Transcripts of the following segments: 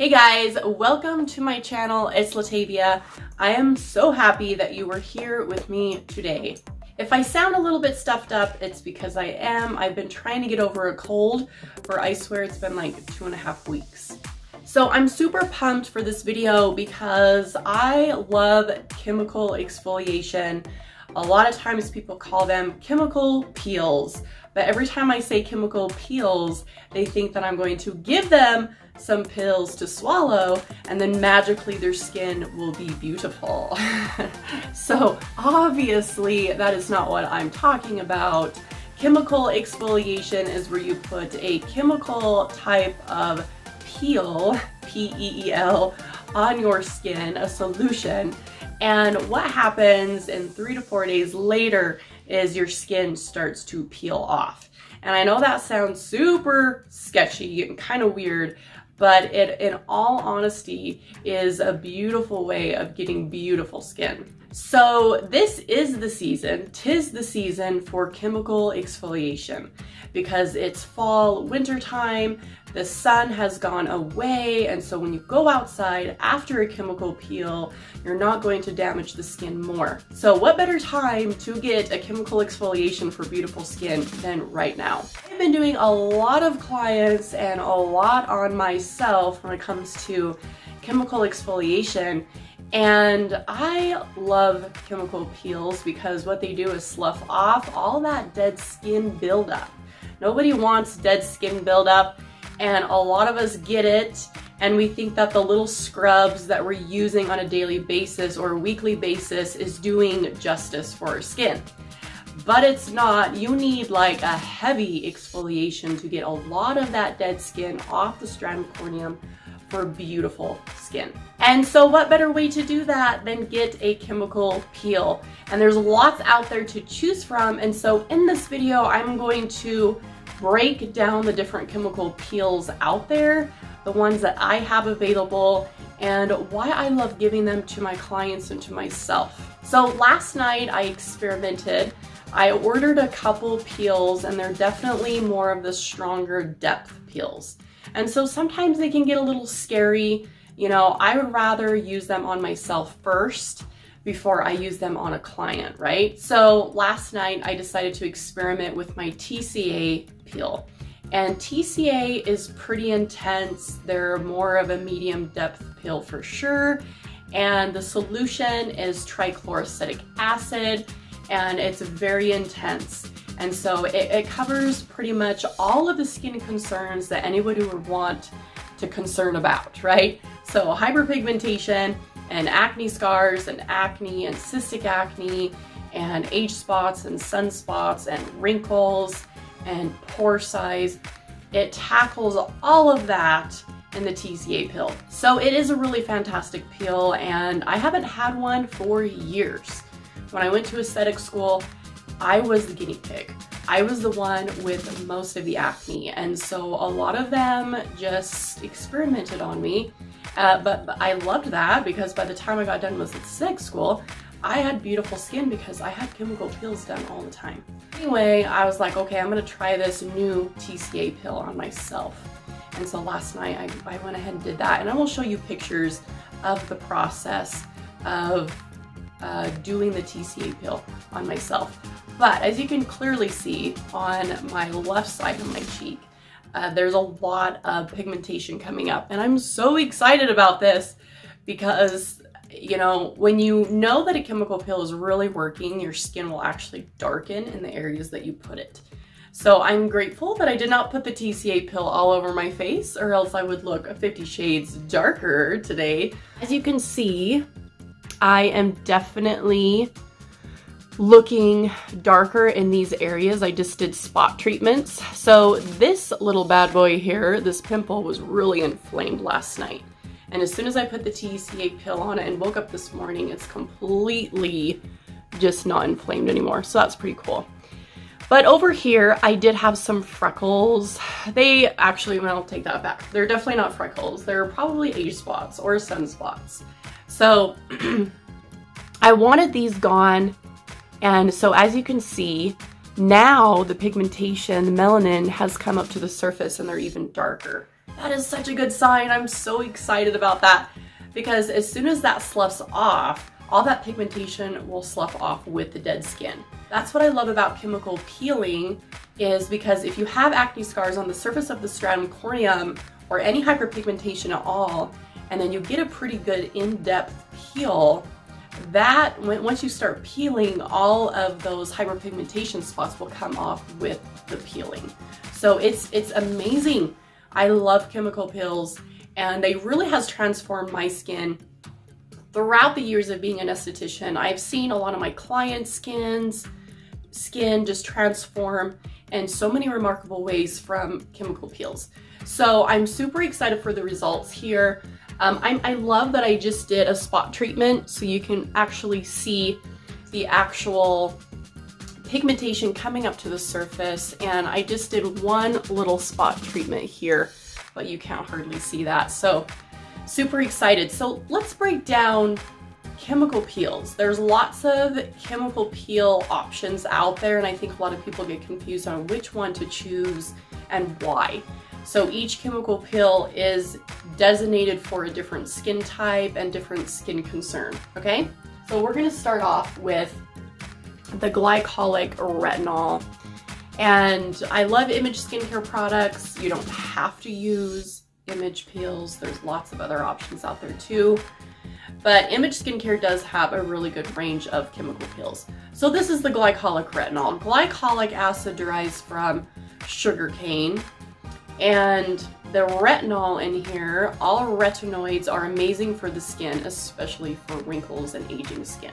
Hey guys, welcome to my channel. It's Latavia. I am so happy that you are here with me today. If I sound a little bit stuffed up, it's because I am. I've been trying to get over a cold for, I swear, it's been like 2.5 weeks. So I'm super pumped for this video because I love chemical exfoliation. A lot of times people call them chemical peels, but every time I say chemical peels, they think that I'm going to give them some pills to swallow and then magically their skin will be beautiful. So obviously that is not what I'm talking about. Chemical exfoliation is where you put a chemical type of peel, P-E-E-L, on your skin, a solution. And what happens in 3 to 4 days later is your skin starts to peel off. And I know that sounds super sketchy and kind of weird, but it, in all honesty, is a beautiful way of getting beautiful skin. So this is the season, 'tis the season for chemical exfoliation because it's fall, winter time, the sun has gone away, and so when you go outside after a chemical peel, you're not going to damage the skin more. So what better time to get a chemical exfoliation for beautiful skin than right now? I've been doing a lot of clients and a lot on myself when it comes to chemical exfoliation. And I love chemical peels because what they do is slough off all that dead skin buildup. Nobody wants dead skin buildup, and a lot of us get it, and we think that the little scrubs that we're using on a daily basis or a weekly basis is doing justice for our skin. But it's not. You need like a heavy exfoliation to get a lot of that dead skin off the stratum corneum for beautiful skin. And so what better way to do that than get a chemical peel? And there's lots out there to choose from. And so in this video, I'm going to break down the different chemical peels out there, the ones that I have available, and why I love giving them to my clients and to myself. So last night I experimented. I ordered a couple peels, and they're definitely more of the stronger depth peels. And so sometimes they can get a little scary. You know, I would rather use them on myself first before I use them on a client, right? So last night I decided to experiment with my TCA peel. And TCA is pretty intense. They're more of a medium depth peel for sure. And the solution is trichloroacetic acid, and it's very intense. And so it covers pretty much all of the skin concerns that anybody would want to concern about, right? So hyperpigmentation and acne scars and acne and cystic acne and age spots and sunspots and wrinkles and pore size. It tackles all of that in the TCA peel. So it is a really fantastic peel, and I haven't had one for years. When I went to aesthetic school, I was the guinea pig. I was the one with most of the acne, and so a lot of them just experimented on me. But I loved that because by the time I got done with aesthetic school, I had beautiful skin because I had chemical peels done all the time. Anyway, I was like, okay, I'm gonna try this new TCA peel on myself. And so last night I went ahead and did that, and I will show you pictures of the process of doing the TCA peel on myself. But as you can clearly see on my left side of my cheek, there's a lot of pigmentation coming up, and I'm so excited about this because, you know, when you know that a chemical peel is really working, your skin will actually darken in the areas that you put it. So I'm grateful that I did not put the TCA peel all over my face, or else I would look 50 shades darker today. As you can see, I am definitely looking darker in these areas. I just did spot treatments. So this little bad boy here, this pimple, was really inflamed last night. And as soon as I put the TCA peel on it and woke up this morning, it's completely just not inflamed anymore. So that's pretty cool. But over here, I did have some freckles. They actually, well, I'll take that back. They're definitely not freckles. They're probably age spots or sunspots. So I wanted these gone. And so as you can see, now the pigmentation, the melanin has come up to the surface and they're even darker. That is such a good sign. I'm so excited about that because as soon as that sloughs off, all that pigmentation will slough off with the dead skin. That's what I love about chemical peeling, is because if you have acne scars on the surface of the stratum corneum or any hyperpigmentation at all, and then you get a pretty good in-depth peel, that once you start peeling, all of those hyperpigmentation spots will come off with the peeling. So it's amazing. I love chemical peels, and they really has transformed my skin. Throughout the years of being an esthetician, I've seen a lot of my clients' skin just transform in so many remarkable ways from chemical peels. So I'm super excited for the results here. I love that I just did a spot treatment so you can actually see the actual pigmentation coming up to the surface, and I just did one little spot treatment here, but you can't hardly see that. So super excited. So let's break down chemical peels. There's lots of chemical peel options out there, and I think a lot of people get confused on which one to choose and why. So each chemical peel is designated for a different skin type and different skin concern, okay? So we're gonna start off with the glycolic retinol. And I love Image skincare products. You don't have to use Image peels. There's lots of other options out there too. But Image skincare does have a really good range of chemical peels. So this is the glycolic retinol. Glycolic acid derives from sugarcane. And the retinol in here, all retinoids are amazing for the skin, especially for wrinkles and aging skin.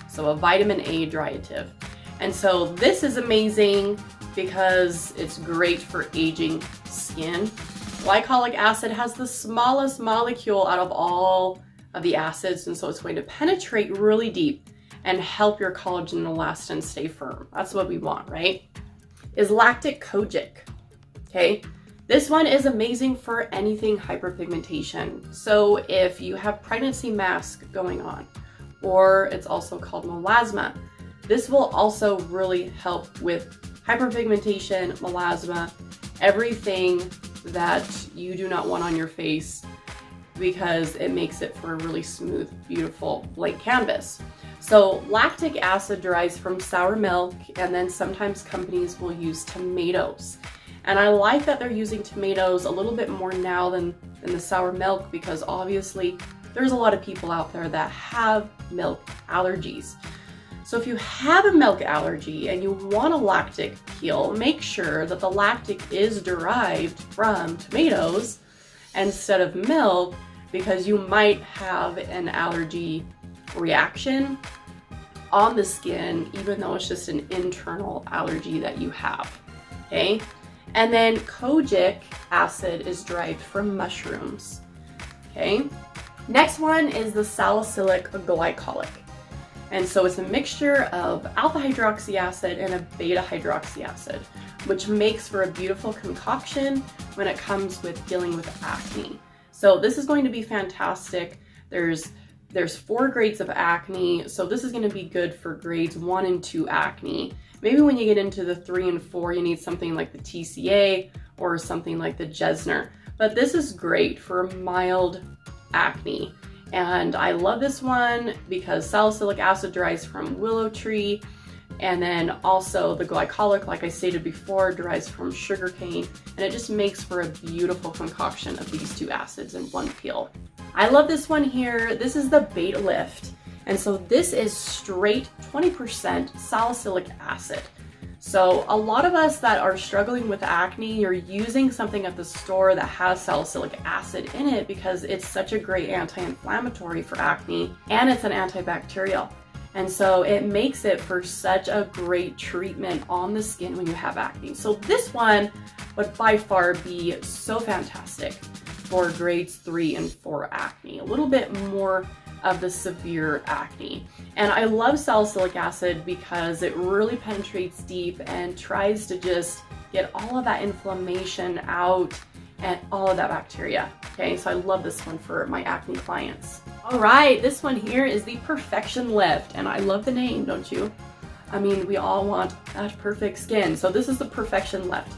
So a vitamin A derivative. And so this is amazing because it's great for aging skin. Glycolic acid has the smallest molecule out of all of the acids, and so it's going to penetrate really deep and help your collagen to last and stay firm. That's what we want, right? Is lactic kojic, okay? This one is amazing for anything hyperpigmentation. So if you have pregnancy mask going on, or it's also called melasma, this will also really help with hyperpigmentation, melasma, everything that you do not want on your face, because it makes it for a really smooth, beautiful blank canvas. So lactic acid derives from sour milk, and then sometimes companies will use tomatoes. And I like that they're using tomatoes a little bit more now than the sour milk, because obviously there's a lot of people out there that have milk allergies. So if you have a milk allergy and you want a lactic peel, make sure that the lactic is derived from tomatoes instead of milk, because you might have an allergy reaction on the skin, even though it's just an internal allergy that you have, okay? And then kojic acid is derived from mushrooms, okay? Next one is the salicylic glycolic. And so it's a mixture of alpha hydroxy acid and a beta hydroxy acid, which makes for a beautiful concoction when it comes with dealing with acne. So this is going to be fantastic. There's 4 grades of acne, so this is going to be good for grades 1 and 2 acne. Maybe when you get into the 3 and 4, you need something like the TCA or something like the Jesner. But this is great for mild acne. And I love this one because salicylic acid derives from willow tree. And then also the glycolic, like I stated before, derives from sugarcane. And it just makes for a beautiful concoction of these 2 acids in one peel. I love this one here. This is the Beta Lift. And so this is straight 20% salicylic acid. So a lot of us that are struggling with acne are using something at the store that has salicylic acid in it because it's such a great anti-inflammatory for acne, and it's an antibacterial. And so it makes it for such a great treatment on the skin when you have acne. So this one would by far be so fantastic for grades 3 and 4 acne, a little bit more of the severe acne. And I love salicylic acid because it really penetrates deep and tries to just get all of that inflammation out and all of that bacteria. Okay, so I love this one for my acne clients. All right, this one here is the Perfection Lift, and I love the name, don't you? I mean, we all want that perfect skin. So this is the Perfection Lift.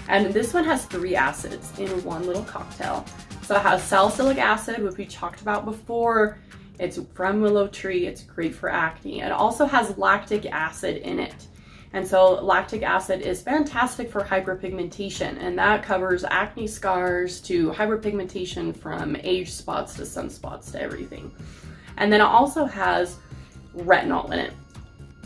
And this one has 3 acids in one little cocktail. So it has salicylic acid, which we talked about before. It's from willow tree, it's great for acne. It also has lactic acid in it. And so lactic acid is fantastic for hyperpigmentation, and that covers acne scars to hyperpigmentation from age spots to sunspots to everything. And then it also has retinol in it.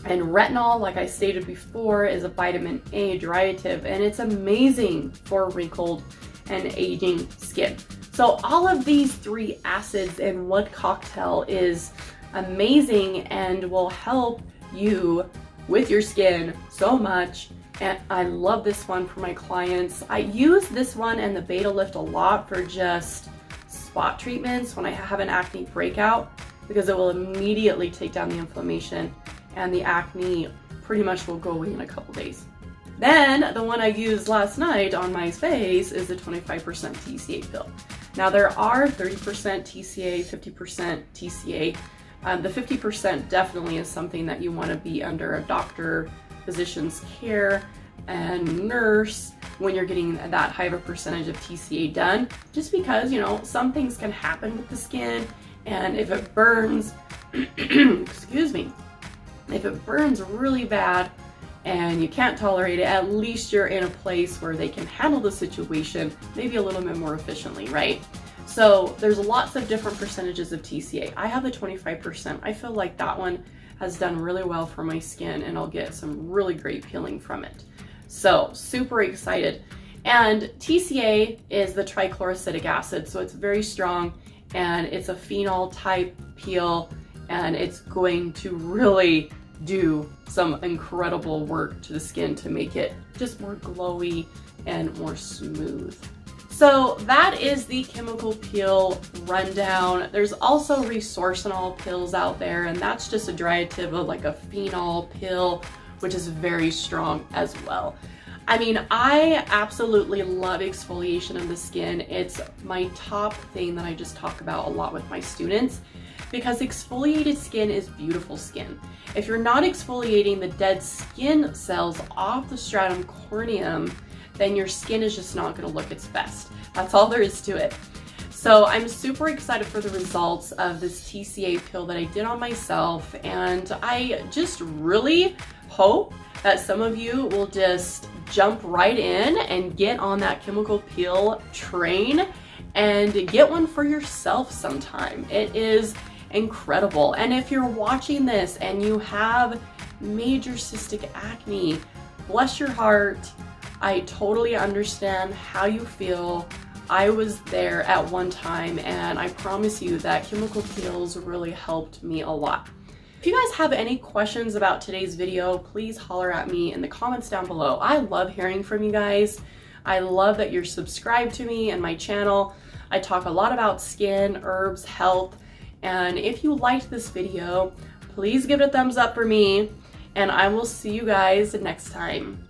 And retinol, like I stated before, is a vitamin A derivative, and it's amazing for wrinkled and aging skin. So all of these 3 acids in one cocktail is amazing and will help you with your skin so much. And I love this one for my clients. I use this one and the Beta Lift a lot for just spot treatments when I have an acne breakout, because it will immediately take down the inflammation and the acne pretty much will go away in a couple days. Then the one I used last night on my face is the 25% TCA pill. Now there are 30% TCA, 50% TCA. The 50% definitely is something that you want to be under a doctor, physician's care, and nurse when you're getting that high of a percentage of TCA done, just because, you know, some things can happen with the skin, and if it burns, excuse me, if it burns really bad and you can't tolerate it, at least you're in a place where they can handle the situation maybe a little bit more efficiently, right? So there's lots of different percentages of TCA. I have the 25%. I feel like that one has done really well for my skin, and I'll get some really great peeling from it. So super excited. And TCA is the trichloroacidic acid, so it's very strong, and it's a phenol type peel, and it's going to really do some incredible work to the skin to make it just more glowy and more smooth. So that is the chemical peel rundown. There's also resorcinol pills out there, and that's just a derivative of like a phenol pill, which is very strong as well. I mean, I absolutely love exfoliation of the skin. It's my top thing that I just talk about a lot with my students, because exfoliated skin is beautiful skin. If you're not exfoliating the dead skin cells off the stratum corneum, then your skin is just not gonna look its best. That's all there is to it. So I'm super excited for the results of this TCA pill that I did on myself, and I just really hope that some of you will just jump right in and get on that chemical peel train and get one for yourself sometime. It is incredible. And if you're watching this and you have major cystic acne, bless your heart. I totally understand how you feel. I was there at one time, and I promise you that chemical peels really helped me a lot. If you guys have any questions about today's video, please holler at me in the comments down below. I love hearing from you guys. I love that you're subscribed to me and my channel. I talk a lot about skin, herbs, health, and if you liked this video, please give it a thumbs up for me, and I will see you guys next time.